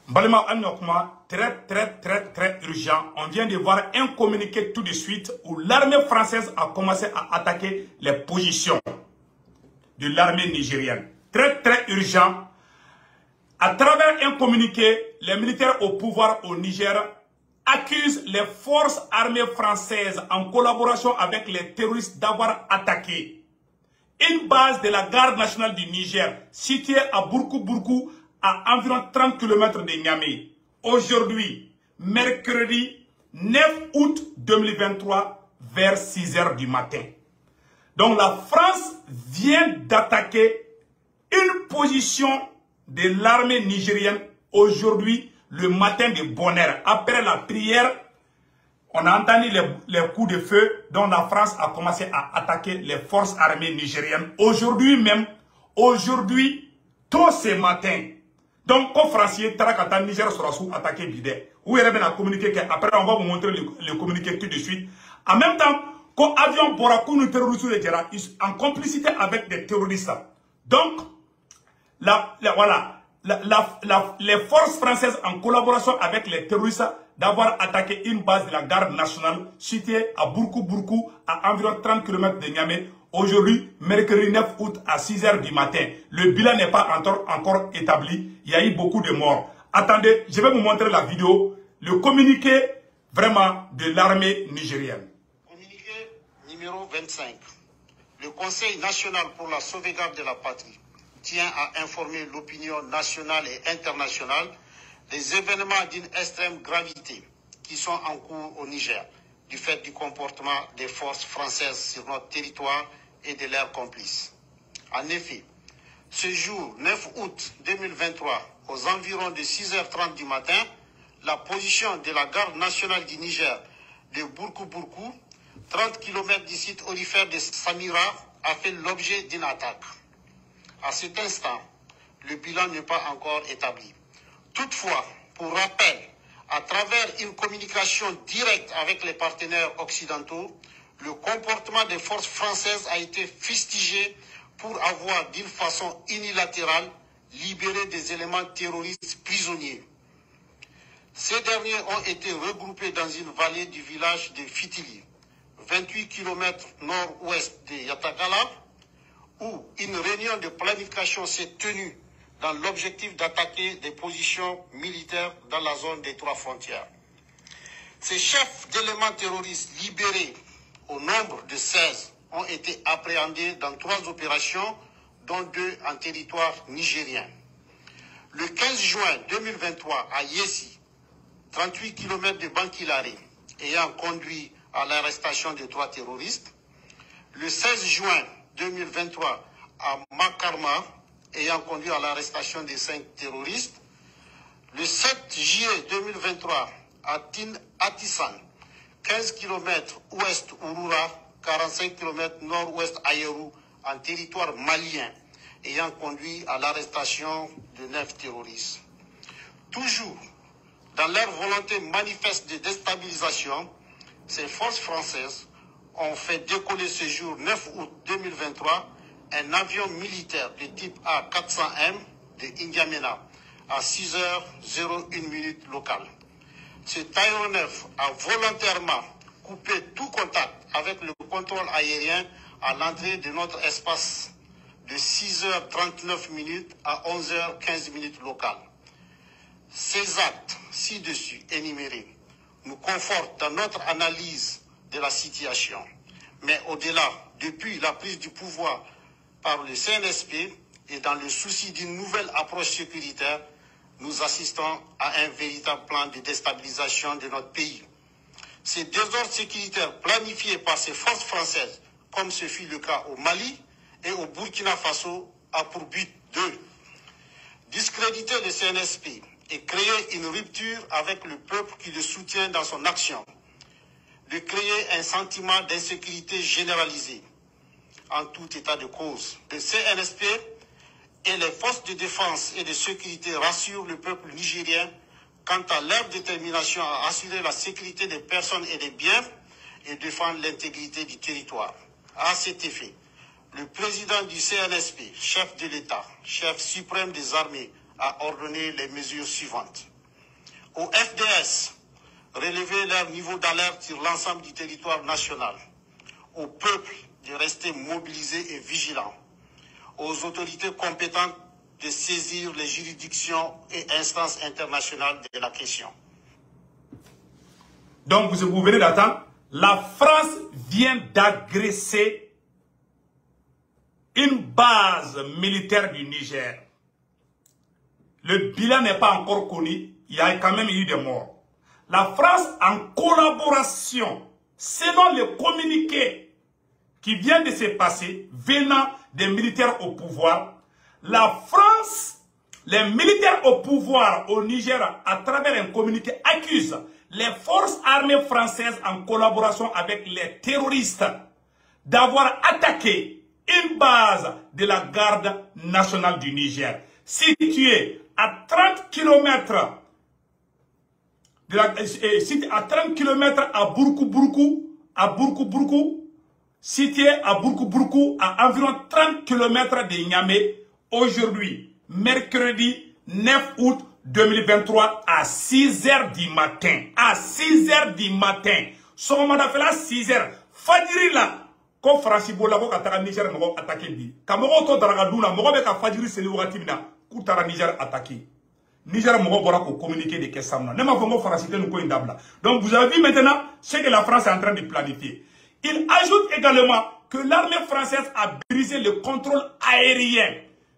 Balima Anyokma, très urgent. On vient de voir un communiqué tout de suite où l'armée française a commencé à attaquer les positions de l'armée nigérienne. Très urgent. À travers un communiqué, les militaires au pouvoir au Niger accusent les forces armées françaises en collaboration avec les terroristes d'avoir attaqué une base de la garde nationale du Niger située à Bourkou, à environ 30 km de Niamey. Aujourd'hui, mercredi 9 août 2023, vers 6 h du matin. Donc la France vient d'attaquer une position de l'armée nigérienne aujourd'hui, le matin de bonne heure. Après la prière, on a entendu les coups de feu dont la France a commencé à attaquer les forces armées nigériennes. Aujourd'hui même, tôt ce matin. Donc, comme Français, Tarakata, Niger sera sous attaqué Bidé. Où il y a communiqué après on va vous montrer le communiqué tout de suite. En même temps, quand avion Borakou nous terroristes en complicité avec des terroristes. Donc, les forces françaises en collaboration avec les terroristes d'avoir attaqué une base de la garde nationale située à Bourkou, à environ 30 km de Niamey. Aujourd'hui, mercredi 9 août à 6 h du matin. Le bilan n'est pas encore établi. Il y a eu beaucoup de morts. Attendez, je vais vous montrer la vidéo. Le communiqué vraiment de l'armée nigérienne. Communiqué numéro 25. Le Conseil national pour la sauvegarde de la patrie tient à informer l'opinion nationale et internationale des événements d'une extrême gravité qui sont en cours au Niger, du fait du comportement des forces françaises sur notre territoire et de leurs complices. En effet, ce jour 9 août 2023, aux environs de 6 h 30 du matin, la position de la garde nationale du Niger de Bourkou, 30 km du site aurifère de Samira, a fait l'objet d'une attaque. À cet instant, le bilan n'est pas encore établi. Toutefois, pour rappel, à travers une communication directe avec les partenaires occidentaux, le comportement des forces françaises a été fustigé pour avoir, d'une façon unilatérale, libéré des éléments terroristes prisonniers. Ces derniers ont été regroupés dans une vallée du village de Fitili, 28 km nord-ouest de Yatakala, où une réunion de planification s'est tenue dans l'objectif d'attaquer des positions militaires dans la zone des 3 frontières. Ces chefs d'éléments terroristes libérés au nombre de 16 ont été appréhendés dans 3 opérations, dont 2 en territoire nigérien. Le 15 juin 2023, à Yessi, 38 km de Bankilare, ayant conduit à l'arrestation de 3 terroristes. Le 16 juin 2023, à Makarma, ayant conduit à l'arrestation de 5 terroristes. Le 7 juillet 2023, à Atissan, 15 km ouest Urura, 45 km nord-ouest Ayerou, en territoire malien, ayant conduit à l'arrestation de 9 terroristes. Toujours dans leur volonté manifeste de déstabilisation, ces forces françaises ont fait décoller ce jour 9 août 2023 un avion militaire de type A400M de N'Djamena à 6 h 01 locale. Cet aéronef a volontairement coupé tout contact avec le contrôle aérien à l'entrée de notre espace de 6 h 39 à 11 h 15 locale. Ces actes ci-dessus énumérés nous confortent dans notre analyse de la situation. Mais au-delà, depuis la prise du pouvoir par le CNSP et dans le souci d'une nouvelle approche sécuritaire, nous assistons à un véritable plan de déstabilisation de notre pays. Ces désordres sécuritaires planifiés par ces forces françaises, comme ce fut le cas au Mali et au Burkina Faso, a pour but de discréditer le CNSP et créer une rupture avec le peuple qui le soutient dans son action, de créer un sentiment d'insécurité généralisée. En tout état de cause, le CNSP et les forces de défense et de sécurité rassurent le peuple nigérien quant à leur détermination à assurer la sécurité des personnes et des biens et défendre l'intégrité du territoire. À cet effet, le président du CNSP, chef de l'État, chef suprême des armées, a ordonné les mesures suivantes. Au FDS, relever leur niveau d'alerte sur l'ensemble du territoire national. Au peuple de rester mobilisé et vigilant. Aux autorités compétentes de saisir les juridictions et instances internationales de la question. Donc, vous venez d'attendre, la France vient d'agresser une base militaire du Niger. Le bilan n'est pas encore connu, il y a quand même eu des morts. La France, en collaboration, selon les communiqués qui viennent de se passer, venant des militaires au pouvoir, la France, les militaires au pouvoir au Niger, à travers un communiqué, accusent les forces armées françaises en collaboration avec les terroristes d'avoir attaqué une base de la garde nationale du Niger, située à 30 km à Bourkou, situé à Bourkou, à environ 30 km de Niamey, aujourd'hui, mercredi 9 août 2023, à 6 h du matin. À 6 h du matin. Son mandat fait là 6 h. Fadiri là, quand Francis Bola ko katara Niger mo attaqué bi. Kamoko to daraga duna mo be ka Fadiri seli wakati bina ku tara Niger attaqué. Niger mo bora ko communiquer de kesamna. Ne ma fongo Francis nous ko indabla. Donc vous avez vu maintenant ce que la France est en train de planifier. Il ajoute également que l'armée française a brisé le contrôle aérien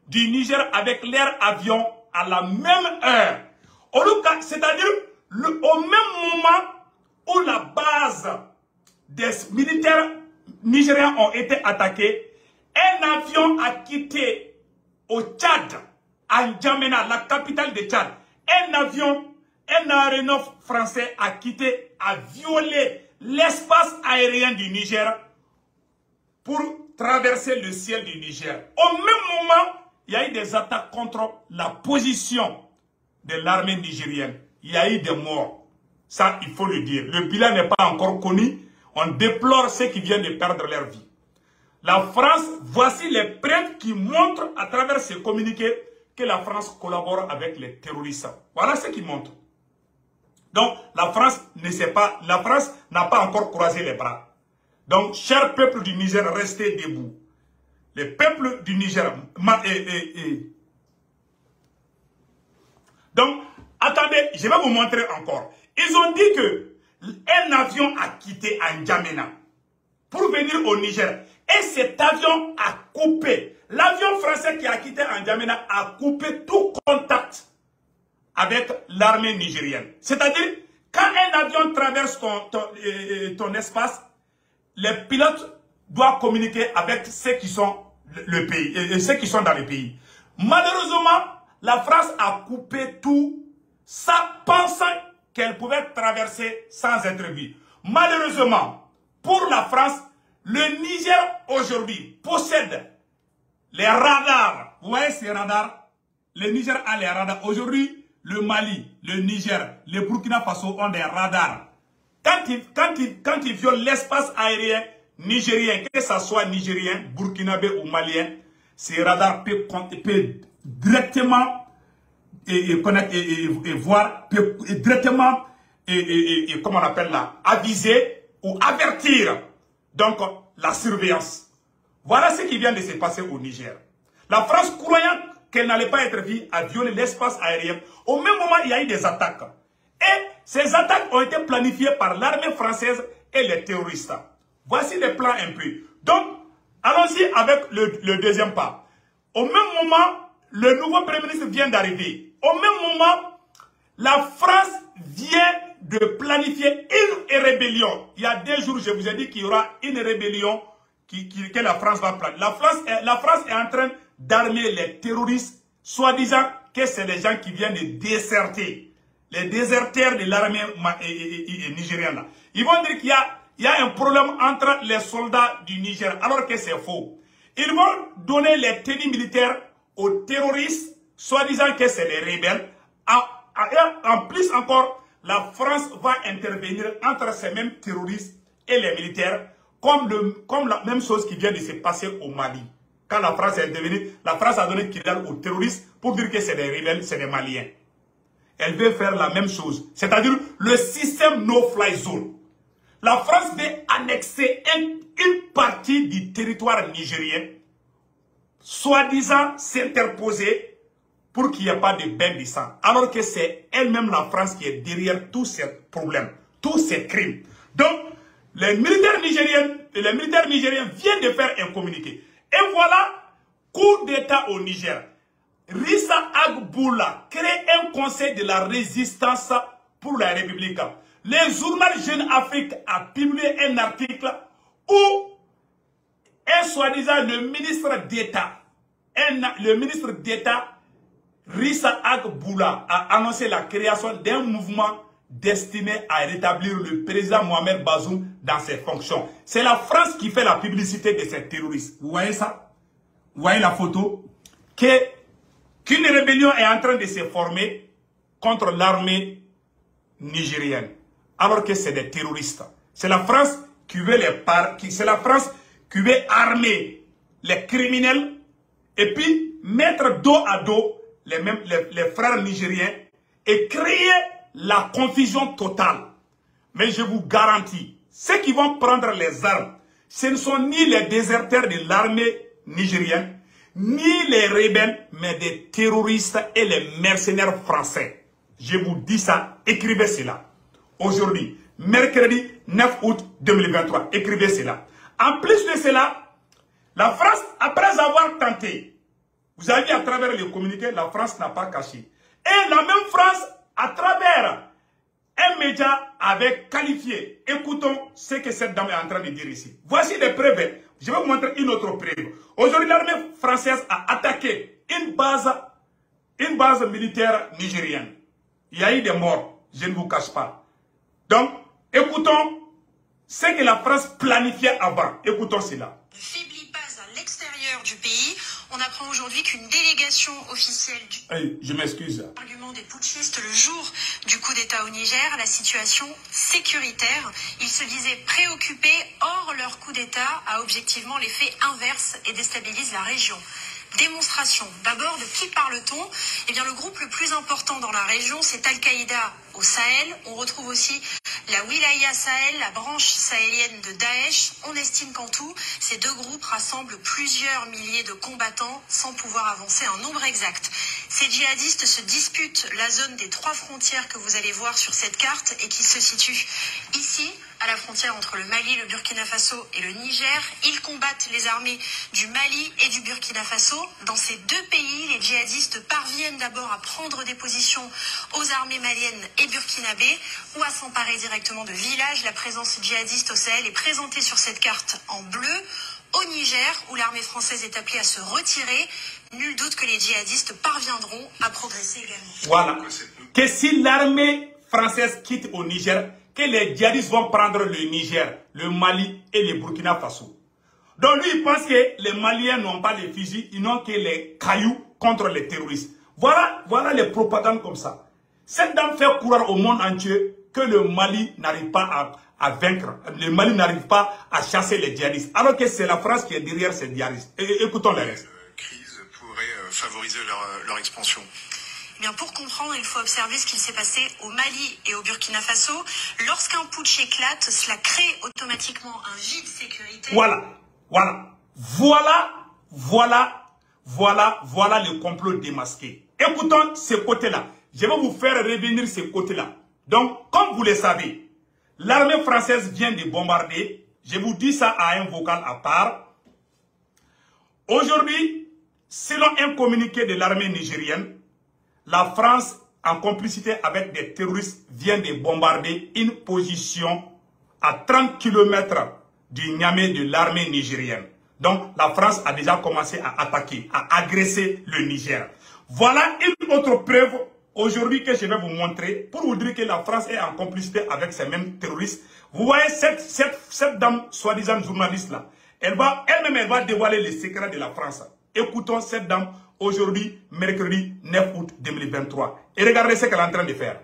du Niger avec l'air avion à la même heure. C'est-à-dire au même moment où la base des militaires nigériens ont été attaqués, un avion a quitté au Tchad, à N'Djamena, la capitale de Tchad. Un aéronef français a quitté, a violé l'espace aérien du Niger pour traverser le ciel du Niger. Au même moment, il y a eu des attaques contre la position de l'armée nigérienne. Il y a eu des morts. Ça, il faut le dire. Le bilan n'est pas encore connu. On déplore ceux qui viennent de perdre leur vie. La France, voici les preuves qui montrent à travers ces communiqués que la France collabore avec les terroristes. Voilà ce qui montre. Donc, la France n'a pas encore croisé les bras. Donc, cher peuple du Niger, restez debout. Le peuple du Niger... Donc, attendez, je vais vous montrer encore. Ils ont dit que un avion a quitté N'Djamena pour venir au Niger. Et cet avion a coupé. L'avion français qui a quitté N'Djamena a coupé tout contact avec l'armée nigérienne. C'est-à-dire, quand un avion traverse ton espace, les pilotes doivent communiquer avec ceux qui sont ceux qui sont dans le pays. Malheureusement, la France a coupé tout, ça pensant qu'elle pouvait traverser sans être vue. Malheureusement, pour la France, le Niger aujourd'hui possède les radars. Vous voyez ces radars? Le Niger a les radars. Aujourd'hui, le Mali, le Niger, le Burkina Faso ont des radars. Quand ils violent l'espace aérien nigérien, que ce soit nigérien, burkinabé ou malien, ces radars peuvent directement voir, directement, comment on appelle là, aviser ou avertir donc la surveillance. Voilà ce qui vient de se passer au Niger. La France, croyant qu'elle n'allait pas être vue, a violé l'espace aérien. Au même moment, il y a eu des attaques. Et ces attaques ont été planifiées par l'armée française et les terroristes. Voici les plans un peu. Donc, allons-y avec le deuxième pas. Au même moment, le nouveau Premier ministre vient d'arriver. Au même moment, la France vient de planifier une rébellion. Il y a 2 jours, je vous ai dit qu'il y aura une rébellion que la France va planifier. La France est en train d'armer les terroristes, soi-disant que c'est les gens qui viennent de déserter. Les déserteurs de l'armée nigérienne. Ils vont dire qu'il y a un problème entre les soldats du Niger, alors que c'est faux. Ils vont donner les tenues militaires aux terroristes, soi-disant que c'est les rebelles. En plus encore, la France va intervenir entre ces mêmes terroristes et les militaires, comme la même chose qui vient de se passer au Mali. Quand la France est intervenue, la France a donné Kidal aux terroristes pour dire que c'est des rebelles, c'est des Maliens. elle veut faire la même chose. C'est-à-dire le système no-fly zone. La France veut annexer une partie du territoire nigérien, soi-disant s'interposer pour qu'il n'y ait pas de bain de sang. Alors que c'est elle-même la France qui est derrière tous ces problèmes, tous ces crimes. Donc, les militaires nigériens viennent de faire un communiqué. Et voilà, coup d'État au Niger. Rissa Agboula crée un conseil de la résistance pour la République. Le journal Jeune Afrique a publié un article où un soi-disant le ministre d'État, Rissa Agboula, a annoncé la création d'un mouvement destiné à rétablir le président Mohamed Bazoum dans ses fonctions. C'est la France qui fait la publicité de ces terroristes. Vous voyez ça? Vous voyez la photo? Qu'une rébellion est en train de se former contre l'armée nigérienne. Alors que c'est des terroristes. C'est la France qui veut c'est la France qui veut armer les criminels et puis mettre dos à dos les frères nigériens et créer la confusion totale. Mais je vous garantis, ceux qui vont prendre les armes, ce ne sont ni les déserteurs de l'armée nigérienne, ni les rebelles, mais des terroristes et les mercenaires français. Je vous dis ça, écrivez cela. Aujourd'hui, mercredi 9 août 2023, écrivez cela. En plus de cela, la France, après avoir tenté, vous avez vu à travers le communiqué, la France n'a pas caché. Et la même France, à travers un média, avait qualifié. Écoutons ce que cette dame est en train de dire ici. Voici des preuves. Je vais vous montrer une autre preuve. Aujourd'hui, l'armée française a attaqué une base militaire nigérienne. Il y a eu des morts, je ne vous cache pas. Donc, écoutons ce que la France planifiait avant. Écoutons cela. De faiblie base à l'extérieur du pays, on apprend aujourd'hui qu'une délégation officielle du... Je m'excuse. Argument des putschistes le jour du coup d'État au Niger, la situation sécuritaire. Ils se disaient préoccupés, or leur coup d'État a objectivement l'effet inverse et déstabilise la région. Démonstration. D'abord, de qui parle-t-on? Eh bien, le groupe le plus important dans la région, c'est Al-Qaïda au Sahel. On retrouve aussi la Wilaya Sahel, la branche sahélienne de Daesh. On estime qu'en tout, ces deux groupes rassemblent plusieurs milliers de combattants sans pouvoir avancer un nombre exact. Ces djihadistes se disputent la zone des 3 frontières que vous allez voir sur cette carte et qui se situe ici, à la frontière entre le Mali, le Burkina Faso et le Niger. Ils combattent les armées du Mali et du Burkina Faso. Dans ces deux pays, les djihadistes parviennent d'abord à prendre des positions aux armées maliennes et burkinabées ou à s'emparer directement de villages. La présence djihadiste au Sahel est présentée sur cette carte en bleu. Au Niger, où l'armée française est appelée à se retirer, nul doute que les djihadistes parviendront à progresser également. Voilà. Que si l'armée française quitte au Niger, que les djihadistes vont prendre le Niger, le Mali et le Burkina Faso. Donc lui, il pense que les Maliens n'ont pas les fusils, ils n'ont que les cailloux contre les terroristes. Voilà les propagandes comme ça. Cette dame fait croire au monde entier que le Mali n'arrive pas à vaincre. Le Mali n'arrive pas à chasser les djihadistes. Alors que c'est la France qui est derrière ces djihadistes. Écoutons les restes. Crise pourrait favoriser leur expansion. Eh bien, pour comprendre, il faut observer ce qu'il s'est passé au Mali et au Burkina Faso. Lorsqu'un putsch éclate, cela crée automatiquement un vide sécuritaire. Voilà le complot démasqué. Écoutons ce côté-là. Je vais vous faire revenir ce côté-là. Donc, comme vous le savez, l'armée française vient de bombarder. Je vous dis ça à un vocal à part. Aujourd'hui, selon un communiqué de l'armée nigérienne, la France, en complicité avec des terroristes, vient de bombarder une position à 30 km du Niamey de l'armée nigérienne. Donc, la France a déjà commencé à attaquer, à agresser le Niger. Voilà une autre preuve aujourd'hui que je vais vous montrer pour vous dire que la France est en complicité avec ces mêmes terroristes. Vous voyez cette dame, soi-disant journaliste-là, elle-même va dévoiler les secrets de la France. Écoutons cette dame aujourd'hui, mercredi 9 août 2023. Et regardez ce qu'elle est en train de faire.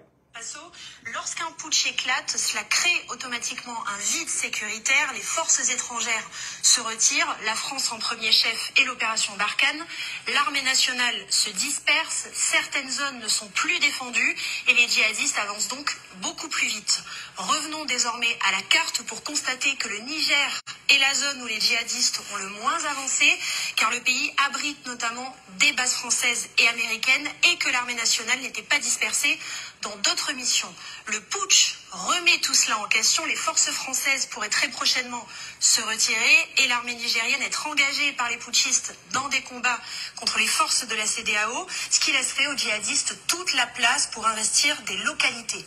Lorsqu'un putsch éclate, cela crée automatiquement un vide sécuritaire. Les forces étrangères se retirent, la France en premier chef et l'opération Barkhane. L'armée nationale se disperse, certaines zones ne sont plus défendues et les djihadistes avancent donc beaucoup plus vite. Revenons désormais à la carte pour constater que le Niger est la zone où les djihadistes ont le moins avancé, car le pays abrite notamment des bases françaises et américaines et que l'armée nationale n'était pas dispersée dans d'autres missions. Le putsch remet tout cela en question. Les forces françaises pourraient très prochainement se retirer et l'armée nigérienne être engagée par les putschistes dans des combats contre les forces de la CEDEAO, ce qui laisserait aux djihadistes toute la place pour investir des localités.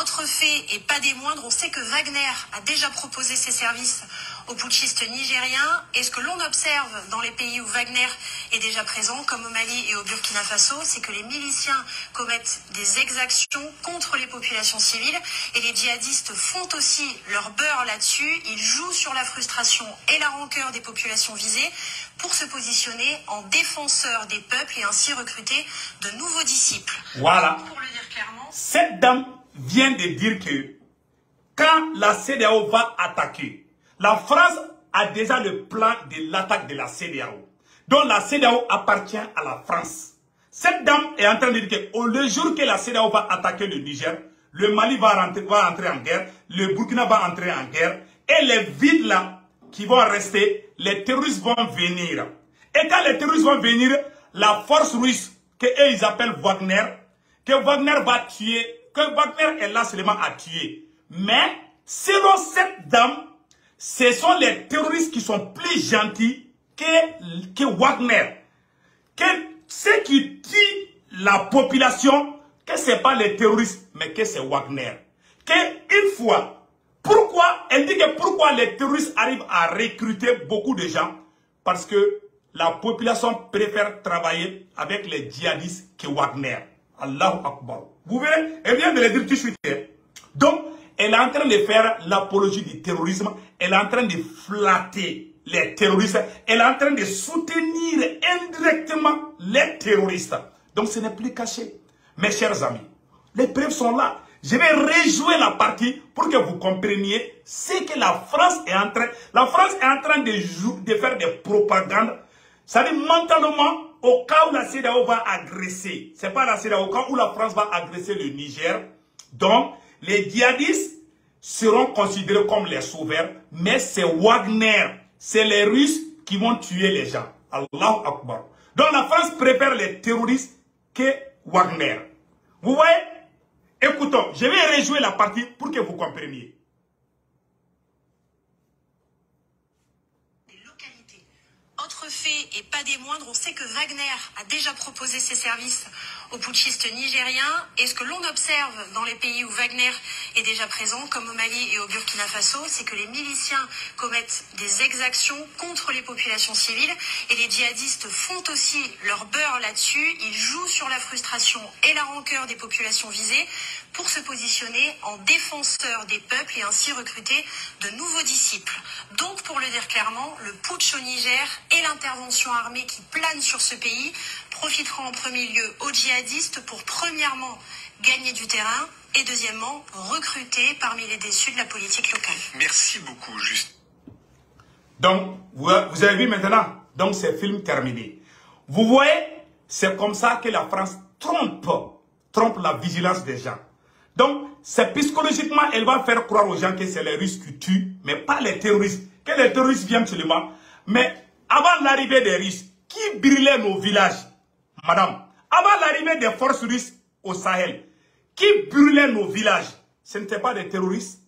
Autre fait, et pas des moindres, on sait que Wagner a déjà proposé ses services aux putschistes nigériens. Et ce que l'on observe dans les pays où Wagner est déjà présent, comme au Mali et au Burkina Faso, c'est que les miliciens commettent des exactions contre les populations civiles. Et les djihadistes font aussi leur beurre là-dessus. Ils jouent sur la frustration et la rancœur des populations visées pour se positionner en défenseurs des peuples et ainsi recruter de nouveaux disciples. Voilà. Pour le dire clairement, cette dame vient de dire que quand la CEDEAO va attaquer, la France a déjà le plan de l'attaque de la CEDEAO. Donc la CEDEAO appartient à la France. Cette dame est en train de dire que le jour que la CEDEAO va attaquer le Niger, le Mali va entrer en guerre, le Burkina va entrer en guerre, et les vides là qui vont rester, les terroristes vont venir. Et quand les terroristes vont venir, la force russe, que eux ils appellent Wagner, que Wagner va tuer, que Wagner est là seulement à tuer. Mais, selon cette dame, ce sont les terroristes qui sont plus gentils que Wagner. Que ceux qui tuent la population, que ce n'est pas les terroristes, mais que c'est Wagner. Que une fois, pourquoi, elle dit que pourquoi les terroristes arrivent à recruter beaucoup de gens? Parce que la population préfère travailler avec les djihadistes que Wagner. Allahu Akbar. Vous verrez, elle vient de le dire tout de suite. Donc, elle est en train de faire l'apologie du terrorisme. Elle est en train de flatter les terroristes. Elle est en train de soutenir indirectement les terroristes. Donc, ce n'est plus caché. Mes chers amis, les preuves sont là. Je vais rejouer la partie pour que vous compreniez ce que la France est en train... La France est en train de faire des propagandes. Ça dit mentalement, au cas où la CEDEAO va agresser, c'est pas la CEDEAO, au cas où la France va agresser le Niger, donc les djihadistes seront considérés comme les sauveurs, mais c'est Wagner, c'est les Russes qui vont tuer les gens. Allahu Akbar. Donc la France préfère les terroristes que Wagner. Vous voyez? Écoutons, je vais rejouer la partie pour que vous compreniez. Autre fait, et pas des moindres, on sait que Wagner a déjà proposé ses services aux putschistes nigériens. Et ce que l'on observe dans les pays où Wagner est déjà présent, comme au Mali et au Burkina Faso, c'est que les miliciens commettent des exactions contre les populations civiles. Et les djihadistes font aussi leur beurre là-dessus. Ils jouent sur la frustration et la rancœur des populations visées pour se positionner en défenseurs des peuples et ainsi recruter de nouveaux disciples. Donc, pour le dire clairement, le putsch au Niger et l'intervention armée qui plane sur ce pays profitera en premier lieu aux djihadistes pour premièrement gagner du terrain et deuxièmement recruter parmi les déçus de la politique locale. Merci beaucoup, juste. Donc, vous avez vu maintenant, donc c'est film terminé. Vous voyez, c'est comme ça que la France trompe la vigilance des gens. Donc, c'est psychologiquement, elle va faire croire aux gens que c'est les Russes qui tuent, mais pas les terroristes. Que les terroristes viennent seulement. Mais avant l'arrivée des Russes, qui brûlait nos villages, madame? Avant l'arrivée des forces russes au Sahel, qui brûlait nos villages? Ce n'étaient pas des terroristes.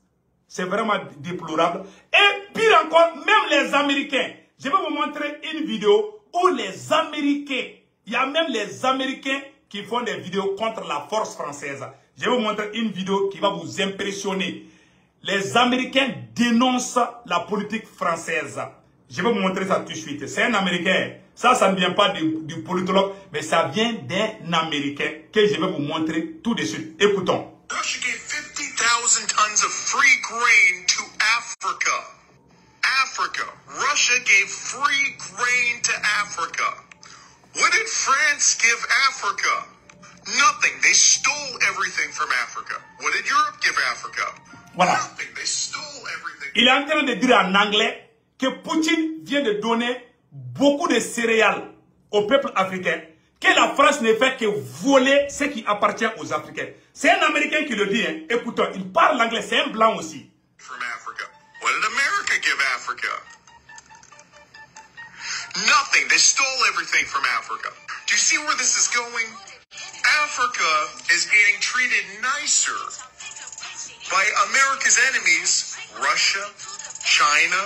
C'est vraiment déplorable. Et pire encore, même les Américains. Je vais vous montrer une vidéo où les Américains, il y a même les Américains qui font des vidéos contre la force française. Je vais vous montrer une vidéo qui va vous impressionner. Les Américains dénoncent la politique française. Je vais vous montrer ça tout de suite. C'est un Américain. Ça ne vient pas du politologue, mais ça vient d'un Américain que je vais vous montrer tout de suite. Écoutons. Russia gave 50,000 tons of free grain to Africa. Africa. Russia gave free grain to Africa. What did France give Africa? Nothing. They stole everything from Africa. What did Europe give Africa? Voilà. Nothing. They stole everything. Il est en train de dire en anglais que Poutine vient de donner beaucoup de céréales au peuple africain, que la France ne fait que voler ce qui appartient aux Africains. C'est un Américain qui le dit, hein. Écoutons, il parle anglais, c'est un blanc aussi. From Africa. What did America give Africa? Nothing. They stole everything from Africa. Do you see where this is going? Africa is getting treated nicer by America's enemies, Russia, China,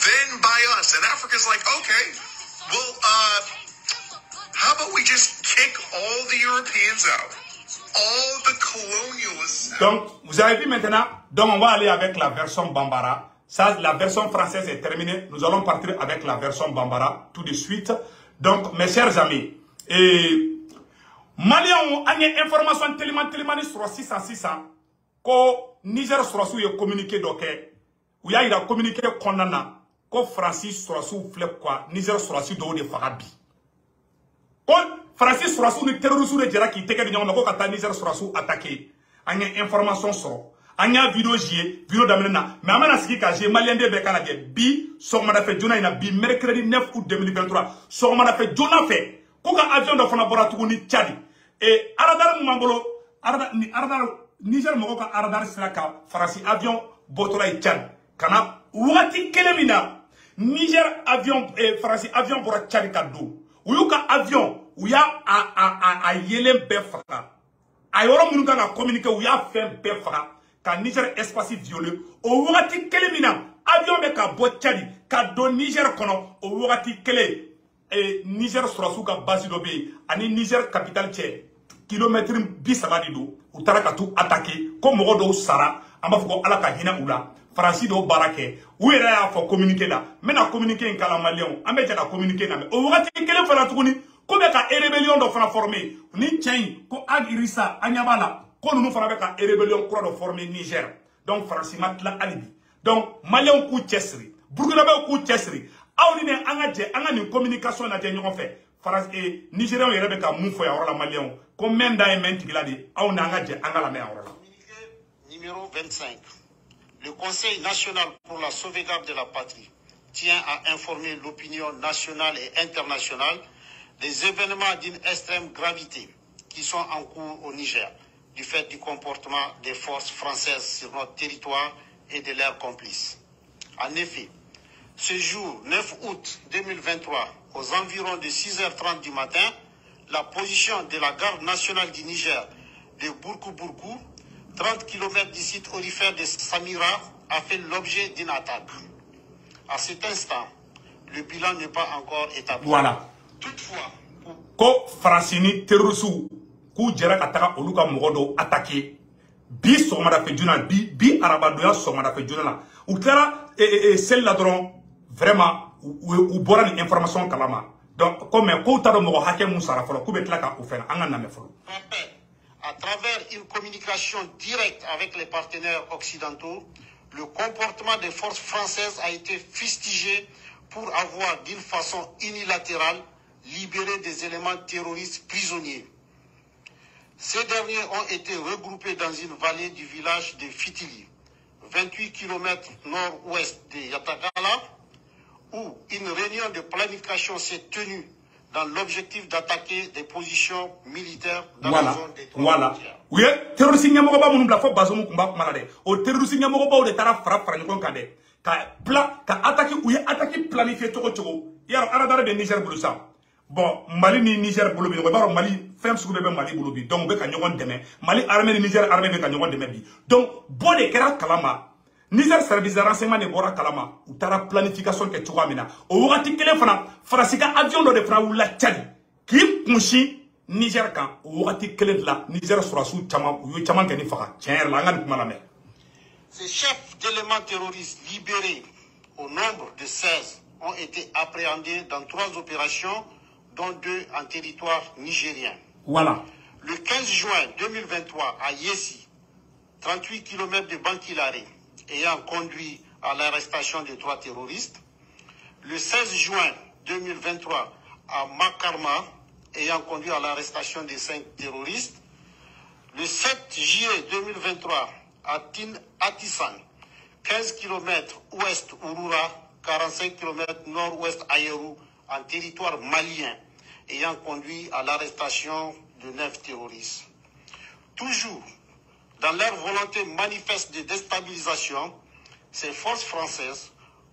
then by us. And Africa's like, okay, well, how about we just kick all the Europeans out? All the colonialists out. Donc, vous avez vu maintenant, donc on va aller avec la version Bambara. Ça, la version française est terminée. Nous allons partir avec la version Bambara tout de suite. Donc, mes chers amis, Maliens ont une information tellement sur 600 que Niger sera sous communiqué donc où il a communiqué condamnant que Francis sera sous flip quoi Niger sera sous de Farabi. Francis sera sous le terrorisme de Djera qui était de ko kata Niger sera sous attaqué. Anya information sur anya vidéo vidéo d'amenena mais amana siki ka j'ai malien de bekala de bi so ma da fait jona ina bi mercredi 9 août 2023 so ma da fait jona fait ko ka avion do fona bora tukuni Tchad et aradar mambolo aradar Niger moko ka aradar silaka farasi avion botola e Tchad kana wati kelemina Niger avion farasi avion bora Tchad kadou uyuka avion uya a yelen befaka ayoro munu ka communiquer uya fait befaka ka Niger espace violé o wati kelemina avion be ka bo Tchad ka do Niger kono o wati kele Niger surasu ka base dobe ani Niger capitale tche kilomètre 10 do utara ka tu attaquer ko mogo do sara amba foko ala ka hina ula Francis do barake u era ya fo communiquer la mena communiquer en kala malien ambe ja ka communiquer na me o wati kele fala tukuni ko be ka rébellion do fana former ni tchen ko agirisa anyabala ko nous fana be ka rébellion ko do former Niger donc Francis matla alibi donc malien ku tchesri Burkina be ku tchesri aw ni anga je anga ni communication na je ñoko fe France et Nigériens yere be ka mu fo ya wala malien ko menda e mentigila di aw na anga je anga la me awra. Numéro 25. Le Conseil national pour la sauvegarde de la patrie tient à informer l'opinion nationale et internationale des événements d'une extrême gravité qui sont en cours au Niger du fait du comportement des forces françaises sur notre territoire et de leurs complices. En effet, ce jour 9 août 2023, aux environs de 6h30 du matin, la position de la garde nationale du Niger de Bourkou-Bourkou, 30 km du site orifère de Samira, a fait l'objet d'une attaque. À cet instant, le bilan n'est pas encore établi. Voilà. Toutefois, ko Francini terrorisou ku jera kataka oluka mogodo attaquer bi somada fe juna bi arabadoya somada fe juna la ou tara celle là dron vraiment ou bora ni information kalama donc comme ko taro mogo haké musara folo ku betla ka ofena anga na me folo à travers une communication directe avec les partenaires occidentaux, le comportement des forces françaises a été fustigé pour avoir d'une façon unilatérale libéré des éléments terroristes prisonniers. Ces derniers ont été regroupés dans une vallée du village de Fitili, 28 km nord-ouest de Yatakala, où une réunion de planification s'est tenue dans l'objectif d'attaquer des positions militaires dans la zone des trois frontières. Oui, terroriste nyamoko ba munu bla fo bazomu kumba malade. O terroriste nyamoko ba o de tara fra nyakon kade. Ka attaquer ou attaquer planifier toko toko. Yaro aradare de Niger bulusa. Bon, Mali ni Niger bulubi, ko baro Mali fem suku be Mali bulubi. Donc be ka nyakon deme. Mali armée ni Niger armée be ka nyakon deme bi. Donc bonne kera kalama. Niger service de renseignement ne bora kalama ou tara planification ke toko amina. O wakati kele fana farasika avion do de fra ou la Tchad. Ki kunshi Niger kan o wakati kele la Niger sura su chama ou chama ke ni faka. Tiens la ngani kuma la me. Ces chefs d'éléments terroristes libérés au nombre de 16 ont été appréhendés dans 3 opérations, dont 2 en territoire nigérien. Voilà. Le 15 juin 2023, à Yessi, 38 km de Bankilare, ayant conduit à l'arrestation de 3 terroristes. Le 16 juin 2023, à Makarma, ayant conduit à l'arrestation de 5 terroristes. Le 7 juillet 2023 à Atissan, 15 km ouest Ouroura, 45 km nord-ouest Ayerou, en territoire malien, ayant conduit à l'arrestation de 9 terroristes. Toujours dans leur volonté manifeste de déstabilisation, ces forces françaises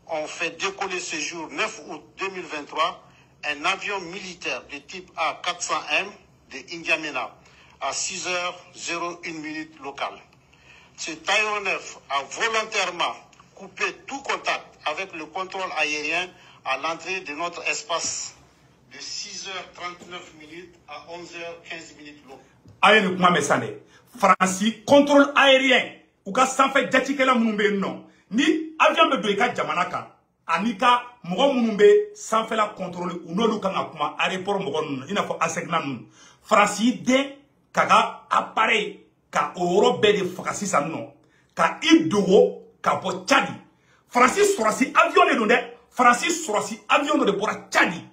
ont fait décoller ce jour 9 août 2023 un avion militaire de type A400M de N'Djamena à 6h01 locale. Cet aéronef a volontairement coupé tout contact avec le contrôle aérien à l'entrée de notre espace de 6h39 à 11h15 locale. Aïe, kuma mesane. Franci, contrôle aérien. Ou ka sanfé jatikela munumbe non. Ni avion be do ka jamana kan. Anika mogo munumbe sanfé la contrôle ou nolu kan akuma aéroport mogo non. Ina fo asekna non. Franci de kaga appareil ka oro be de fakasi san non. Ka idogo ka po Tchadi. Franci sorasi avion le donde. Franci sorasi avion de bora Tchadi.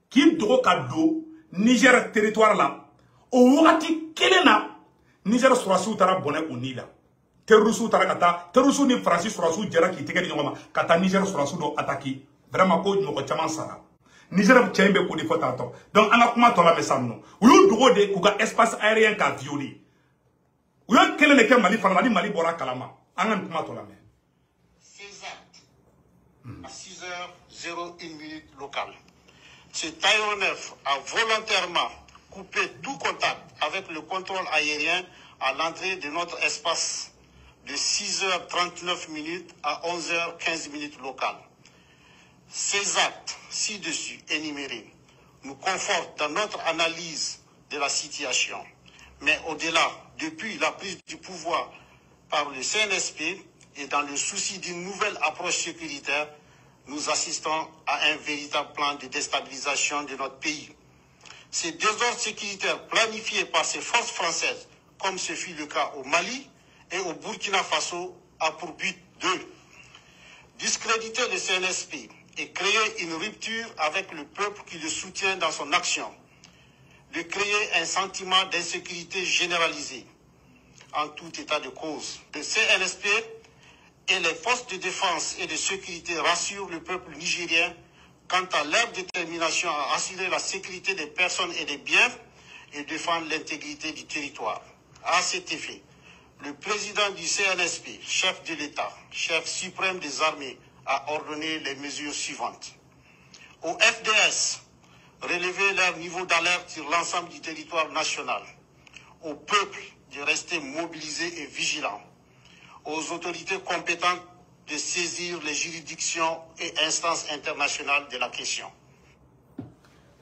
Ki dogo ka do Niger territoire la. O wakati kelena Niger sorasi utara bonne unila. Terroristes utara kata terroristes ni Francis sorasi jera ki tege di ngoma kata Niger sorasi do attaquer. Vraiment ko nyoko chaman sara. Niger tchembe ko di fota to. Donc ana kuma to la mesamno. Uyo dogo de kuga espace aérien ka violé. Uyo kelene ke Mali fana Mali bora kalama. Angan kuma to la me. Ces actes à 6h01 locale. Cet aéronef a volontairement coupé tout contact avec le contrôle aérien à l'entrée de notre espace de 6h39 à 11h15 locale. Ces actes ci-dessus énumérés nous confortent dans notre analyse de la situation. Mais au-delà, depuis la prise du pouvoir par le CNSP et dans le souci d'une nouvelle approche sécuritaire, nous assistons à un véritable plan de déstabilisation de notre pays. Ces désordres sécuritaires planifiés par ces forces françaises, comme ce fut le cas au Mali et au Burkina Faso, a pour but de discréditer le CNSP et créer une rupture avec le peuple qui le soutient dans son action, de créer un sentiment d'insécurité généralisée. En tout état de cause, le CNSP et les forces de défense et de sécurité rassurent le peuple nigérien quant à leur détermination à assurer la sécurité des personnes et des biens et défendre l'intégrité du territoire. À cet effet, le président du CNSP, chef de l'État, chef suprême des armées, a ordonné les mesures suivantes. Au FDS, relever leur niveau d'alerte sur l'ensemble du territoire national. Au peuple de rester mobilisé et vigilant. Aux autorités compétentes de saisir les juridictions et instances internationales de la question.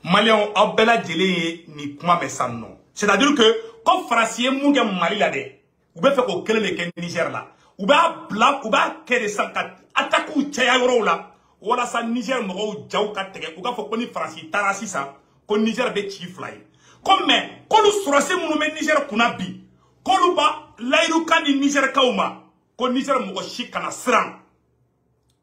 Maliens abela djele ni kuma mesano. C'est-à-dire que comme Français munga Mali la de, ou be fait ko kelele ke Niger la, ou ba bla ou ba kere sankat attaque ou tchaya yoro la, wala sa Niger mo jaw ka tege, ou ga fo ko ni Français tarasi sa, ko Niger be chi fly. Comme mais ko lu sorase munu me Niger kuna bi, ko lu ba lairu kan ni Niger kauma. Ko Niger mo shi kana sran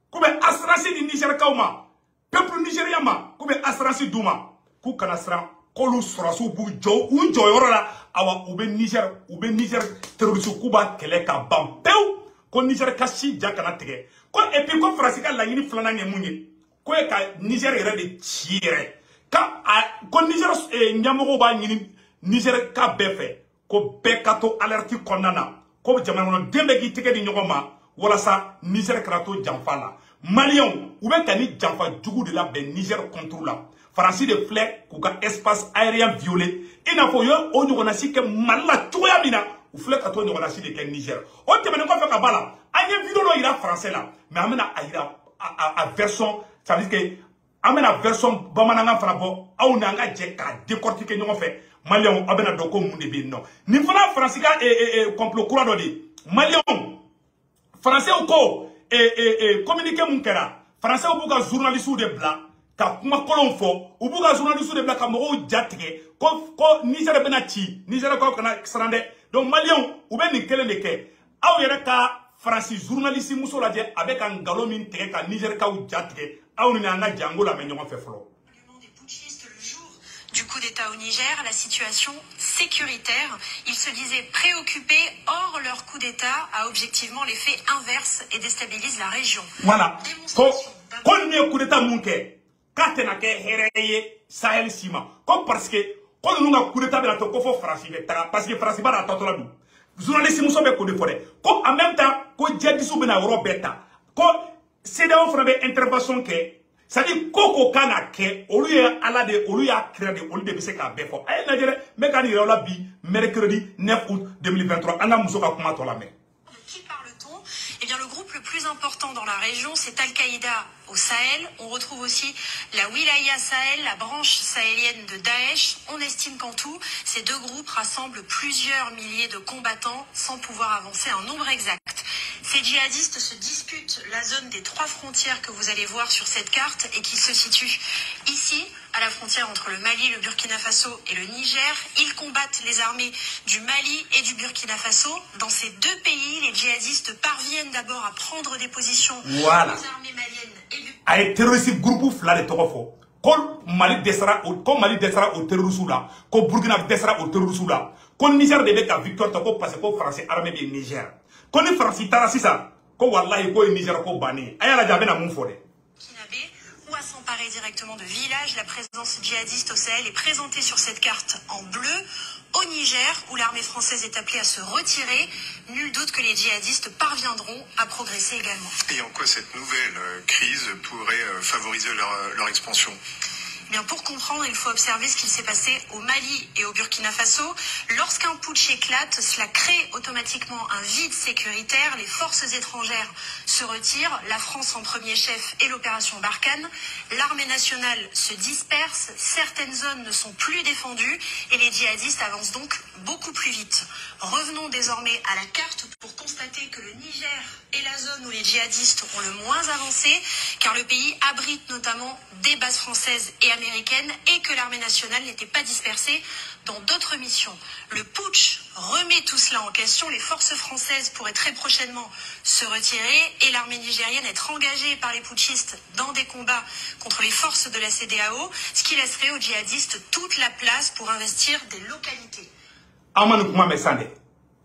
ko be asransi di Niger kauma peuple nigérien ma ko be asransi duma ku kana sran ko lu surasu bu jo u joyoro la awa ube Niger terroriste ku ba kele ka bampeu ko Niger ka shi ja kana tege ko et puis ko France ka la yini flana ne munye ko e ka Niger ere de chire ka ko Niger nyamogo ba nyini Niger ka befe ko be kato alerte konana ko jamana dembe gi tege di nyogoma wala sa Niger krato jamfala Maliens ou bien kani jamfa djougou de la ben Niger contrôle la Francis de flec kuka espace aérien violé ina fo yo o nyogona sike malla tuya mina ou flec ato nyogona sike de Niger o temene ko fe ka bala anye vidéo lo ira français là mais amena aira a version ça veut dire que amena version bamananga frabo au nanga je ka décortiquer nyogo fe Maliens abena doko munde bi non ni fana Francis ka complot courant do di Maliens français ko communiqué mon kera français ou buka journaliste de blanc ka kuma kolon fo ou buka journaliste de blanc ka mo jatige ko Niger benati Niger ko kana sarande donc Maliens ou ben ni kele de ke aw yere ka français journaliste muso la je avec un galon min tege ka Niger ka ou jatige aw ni anga jango la men ñoo fe flo. Du coup d'État au Niger, la situation sécuritaire. Ils se disaient préoccupés, or leur coup d'État a objectivement l'effet inverse et déstabilise la région. Voilà. Quand il y a un coup d'État, quand il y a un Sahel Sima, parce que quand il y a un coup d'État, il y a un France, parce que France va attendre la journaliste muso be ko de fode ko en même temps ko jadisu bena woro beta ko CEDEAO fana be intervention ke ça dit ko kana ke olu ya ala de olu ya créer de olu de be se ka be fo ay najere me kan ira la bi mercredi 9 août 2023 anga muso ka kuma to la me. Qui parle-t-on? Eh bien, le groupe le plus important dans la région, c'est Al-Qaïda au Sahel. On retrouve aussi la Wilaya Sahel, la branche sahélienne de Daesh. On estime qu'en tout, ces deux groupes rassemblent plusieurs milliers de combattants sans pouvoir avancer un nombre exact. Ces djihadistes se disputent la zone des 3 frontières que vous allez voir sur cette carte et qui se situe ici, à la frontière entre le Mali, le Burkina Faso et le Niger. Ils combattent les armées du Mali et du Burkina Faso. Dans ces deux pays, les djihadistes parviennent d'abord à prendre des positions voilà. aux armées maliennes et du... Ay terroriste groupe fla de tokofo. Ko Mali desra au terrorisme là, ko Burkina desra au terrorisme là. Ko Niger de beka victoire to ko parce que français armée de Niger. Ko ni français tarasisa ko wallahi ko Niger ko bani. Ayala jabe na mun fode. Ou à s'emparer directement de villages. La présence djihadiste au Sahel est présentée sur cette carte en bleu. Au Niger, où l'armée française est appelée à se retirer, nul doute que les djihadistes parviendront à progresser également. Et en quoi cette nouvelle crise pourrait favoriser leur expansion ? Eh bien, pour comprendre, il faut observer ce qu'il s'est passé au Mali et au Burkina Faso. Lorsqu'un putsch éclate, cela crée automatiquement un vide sécuritaire. Les forces étrangères se retirent, la France en premier chef et l'opération Barkhane. L'armée nationale se disperse, certaines zones ne sont plus défendues et les djihadistes avancent donc beaucoup plus vite. Revenons désormais à la carte pour constater que le Niger est la zone où les djihadistes ont le moins avancé, car le pays abrite notamment des bases françaises et américaine et que l'armée nationale n'était pas dispersée dans d'autres missions. Le putsch remet tout cela en question. Les forces françaises pourraient très prochainement se retirer et l'armée nigérienne être engagée par les putschistes dans des combats contre les forces de la CEDEAO, ce qui laisserait aux djihadistes toute la place pour investir des localités.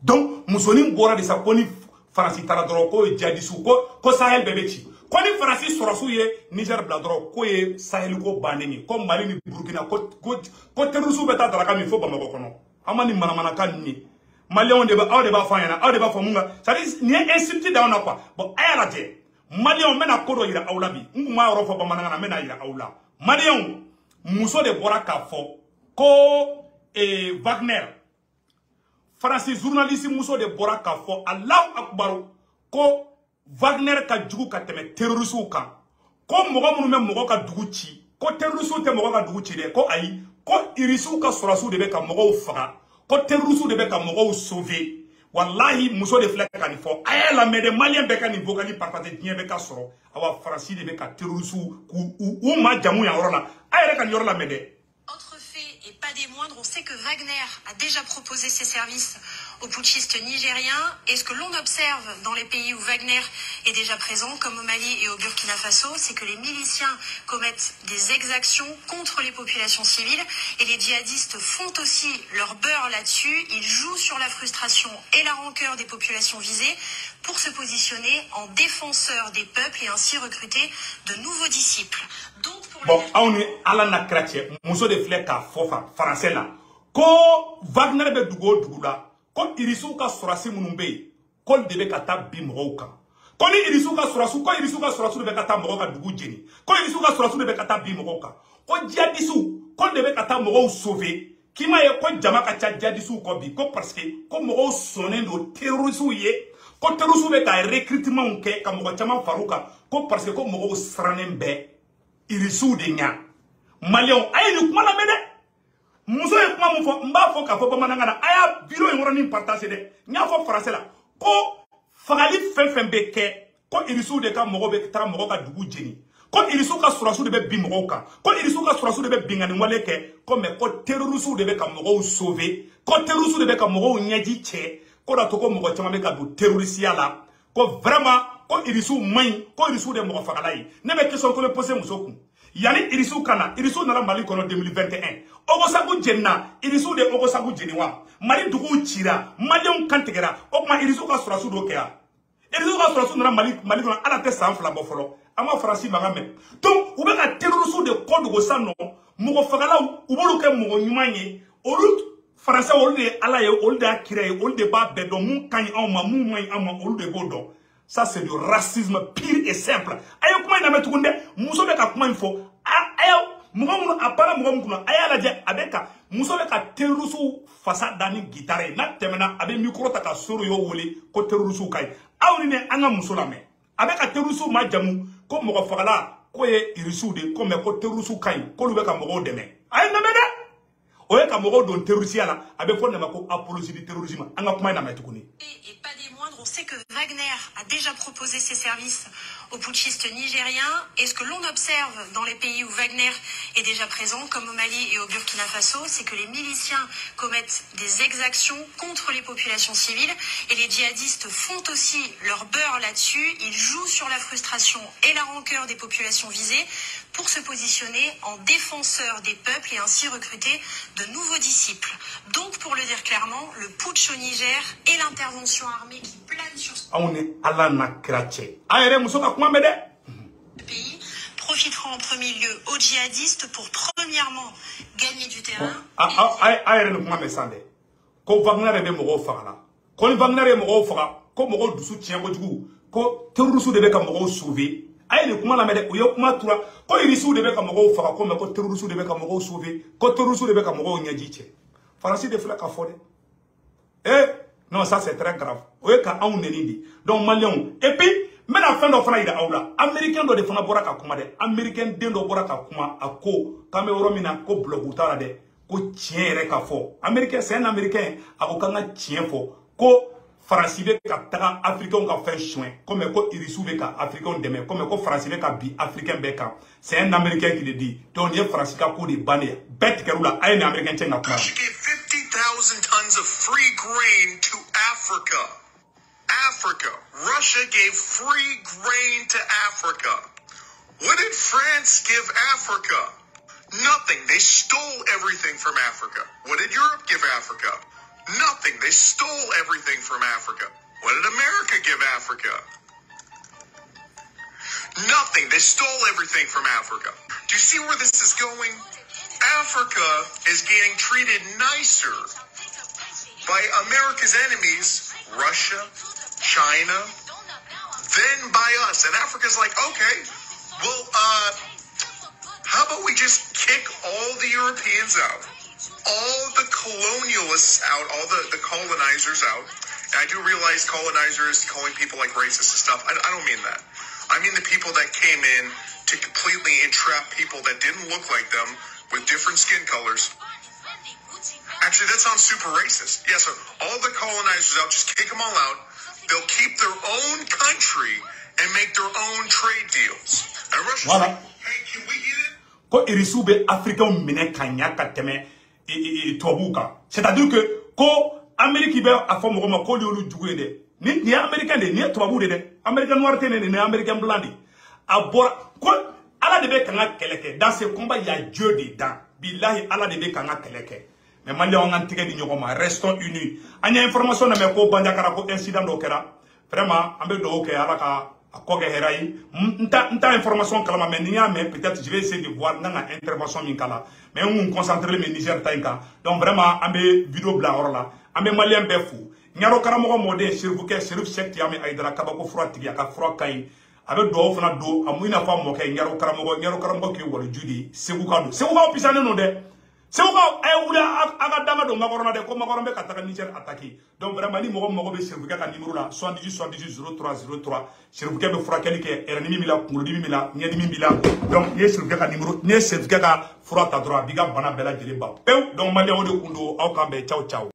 Donc, Moussolim Bora de sa koni Francis Taradroko et Djihadisou ko Sahel bebeti. Koni Francis Sorosouye Niger Bladro ko e Sahel ko baneni ko Mali ni Burkina ko terrorisme beta dalaka mi fo Bamako kono. Amani manamana kan ni. Mali on deba fanyana, on deba famunga. Ça dit ni insulté da on a quoi. Bon ayala je. Mali on mena kodo ira aulabi. Nguma ro fo Bamana na mena ira aula. Mali on Mousso de Bora ka fo ko Wagner Français journaliste Mousso de Bora ka fo Allahu Akbar ko Wagner ka jugu ka teme terroriste kan ko mogo munu me mogo ka dugu ci ko terroriste te mogo ka dugu ci de ko ayi ko irisu ka sorasu de be ka mogo faga ko terroriste de be ka mogo sauver wallahi Mousso de flek kan fo ayela me de malien be kan invoquer ni partager dien be ka soro awa Français de be ka terroriste ku ou ma jamu ya orona ayela kan yorla me de. Autre fait, et pas des moindres, on sait que Wagner a déjà proposé ses services aux putschistes nigériens. Et ce que l'on observe dans les pays où Wagner est déjà présent, comme au Mali et au Burkina Faso, c'est que les miliciens commettent des exactions contre les populations civiles. Et les djihadistes font aussi leur beurre là-dessus. Ils jouent sur la frustration et la rancœur des populations visées pour se positionner en défenseurs des peuples et ainsi recruter de nouveaux disciples. Donc, pour bon, on est à la chrétienne, Mousso de Flek à Fofa, français là. Ko Wagner be dugo la, ko irisu ka sorasi munumbe, ko debe kata bimroka. Ko ni irisu ka sorasu, ko irisu ka sorasu debe kata mroka dugu jeni. Ko irisu ka sorasu debe kata bimroka. Ko djihadisu, ko debe kata mro sauver. Kima ye ko jama ka djihadisu ko bi, ko parce que ko mro sonen do terrorisme ye. Ko terrorisme be ka recrutement ke ka mro chama faruka, ko parce que ko mro sranen be. Irisu de nya Malion ayi ni kuma la mede Mousso e kuma mo fo mba fo ka fo Bamana na aya bureau e ngoro ni partager de nya fo français la ko fagali fen be ke ko irisu de ka mogo be tara mogo ka dugu jeni ko irisu ka surasu de be bi mogo ka ko irisu ka surasu de be bingani wale ke ko me ko terrorisme de be ka mogo sauver ko terrorisme de be ka mogo nyaji che ko da to ko mogo chama be ka du terroriste la ko vraiment ko irisu main ko irisu de mogo fagalai ne be question ko le poser Mousso kun yani irisu kana irisu na la Mali kono 2021 Ogosagu jenna irisu de ogosagu jeniwa mali dugu chira malion kantegera okuma irisu ka surasu do kea irisu ka surasu na mali ko ala te san fla bofolo ama franci magame donc ube ka terrorisme de code go sanno mugo fagala ubolu ke mugo nyumanye olu français olu de ala ye olu de akire ye olu de ba bedo mun kan ma mun moy ama olu de bodo ça c'est du racisme pur et simple ayo kuma ina metukunde muso be ka kuma info ayo mugo apara mugo kuna ayala je abeka muso be ka terrorisme fasa dani guitare na temena abe micro ta ka soro yo wole ko terrorisme kai awni ne anga muso la me abeka terrorisme ma jamu ko mogo fagala ko ye irisu de ko me ko terrorisme kai ko lube ka mogo deme ay na mede o ye ka mogo don terrorisme ala abe fo na ko apologie du terrorisme anga kuma na metukuni. Et pas des moindres, on sait que Wagner a déjà proposé ses services aux putschistes nigériens. Et ce que l'on observe dans les pays où Wagner est déjà présent, comme au Mali et au Burkina Faso, c'est que les miliciens commettent des exactions contre les populations civiles. Et les djihadistes font aussi leur beurre là-dessus. Ils jouent sur la frustration et la rancœur des populations visées pour se positionner en défenseurs des peuples et ainsi recruter de nouveaux disciples. Donc, pour le dire clairement, le putsch au Niger et l'intervention armée qui plane sur ce pays profiteront en premier lieu aux djihadistes pour premièrement gagner du terrain. Aye le kuma la mede uyo kuma tura ko irisu de be ka mogo faka ko me ko terrorisme de be ka mogo sauver ko terrorisme de be ka mogo nyajiche Francis de fla ka fode non ça c'est très grave oye ka on nenindi donc malien et puis mais la fin do fana ida awla américain do de fana bora ka kuma de américain den do bora ka kuma ako kame romina ko blogu tara de ko tiere ka fo américain c'est un américain ako kanga tien fo ko Francis be ka taga africain ka fait chouin comme ko irisu be ka africain demain comme ko Francis be ka bi africain be ka c'est un américain qui le dit donc il Francis ka ko de bané bête que roula ay américain tien na kuma Russia gave 50,000 tons of free grain to Africa. Russia gave free grain to Africa. What did France give Africa? Nothing. They stole everything from Africa. What did Europe give Africa? Nothing. They stole everything from Africa. What did America give Africa? Nothing. They stole everything from Africa. Do you see where this is going? Africa is getting treated nicer by America's enemies, Russia, China, then by us. And Africa's like, okay, well, how about we just kick all the Europeans out? All the colonialists out, all the colonizers out. And I do realize colonizers calling people like racist and stuff. I don't mean that. I mean the people that came in to completely entrap people that didn't look like them with different skin colors. Actually, that sounds super racist. Yeah, so all the colonizers out, just kick them all out. They'll keep their own country and make their own trade deals. And Russia's like, hey, can we get it? Ko irisube africain mine kanya kateme tobuka. C'est-à-dire que ko Amérique be afo mo ko liolu djugede. Ni américain de ni tobu de. Américain noir tene ni américain blanc. Abora ko ala de be kanga keleke. Dans ce combat il y a Dieu dedans. Billahi ala de be kanga keleke. Mais Maliens on antique di nyogoma restons unis. Anya information na me ko banja kara ko incident do kera. Vraiment ambe do ke ala ka akoge herai nta information kalama mais ni mais peut-être je vais essayer de voir nanga intervention min kala mais on concentrer le Niger tainka donc vraiment ambe vidéo bla orla ambe Malien be fou nyaro karamo mode chirbuke chirif sekti ame aidara kabako frati ya ka frokai abe do fana do amuina fa mo kay nyaro karamo ki wala judi seguka pisane no de seguka ay wula aga danga do ngorona de ko ngorona be kataka Niger attaquer donc vraiment ni mo be chirbuke ka numéro la 78 chirbuke be frakeli ke ernimi mila nguludi mila nyedi mila donc ye chirbuke ka numéro ne chirbuke ka frata droit biga bana bela jele ba donc Malien o de kundo au kambe ciao